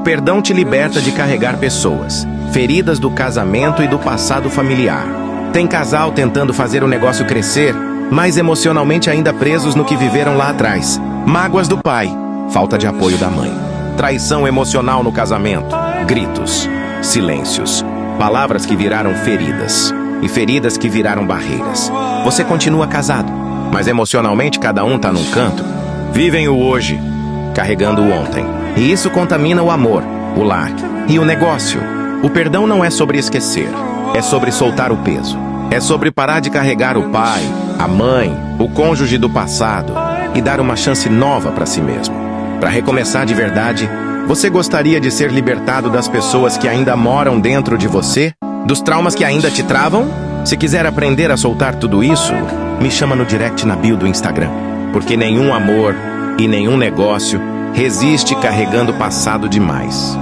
perdão te liberta de carregar pessoas, feridas do casamento e do passado familiar. Tem casal tentando fazer o negócio crescer, mas emocionalmente ainda presos no que viveram lá atrás. Mágoas do pai, falta de apoio da mãe. Traição emocional no casamento, gritos, silêncios, palavras que viraram feridas e feridas que viraram barreiras. Você continua casado, mas emocionalmente cada um tá num canto. Vivem o hoje, carregando o ontem. E isso contamina o amor, o lar e o negócio. O perdão não é sobre esquecer, é sobre soltar o peso. É sobre parar de carregar o pai, a mãe, o cônjuge do passado e dar uma chance nova para si mesmo. Para recomeçar de verdade, você gostaria de ser libertado das pessoas que ainda moram dentro de você? Dos traumas que ainda te travam? Se quiser aprender a soltar tudo isso, me chama no direct na bio do Instagram. Porque nenhum amor e nenhum negócio resiste carregando o passado demais.